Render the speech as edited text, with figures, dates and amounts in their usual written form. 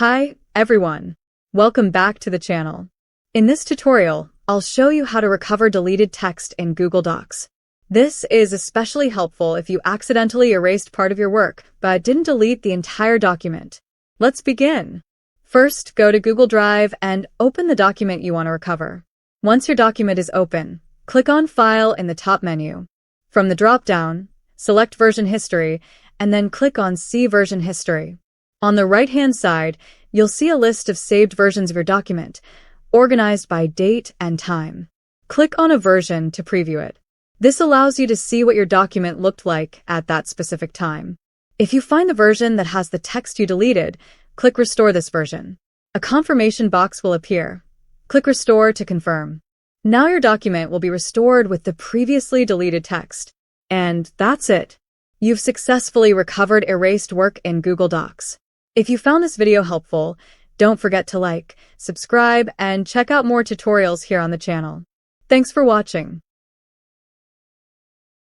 Hi, everyone. Welcome back to the channel. In this tutorial, I'll show you how to recover deleted text in Google Docs. This is especially helpful if you accidentally erased part of your work, but didn't delete the entire document. Let's begin. First, go to Google Drive and open the document you want to recover. Once your document is open, click on File in the top menu. From the drop-down, select Version History, and then click on See Version History. On the right-hand side, you'll see a list of saved versions of your document, organized by date and time. Click on a version to preview it. This allows you to see what your document looked like at that specific time. If you find the version that has the text you deleted, click Restore this version. A confirmation box will appear. Click Restore to confirm. Now your document will be restored with the previously deleted text. And that's it. You've successfully recovered erased work in Google Docs. If you found this video helpful, don't forget to like, subscribe, and check out more tutorials here on the channel. Thanks for watching.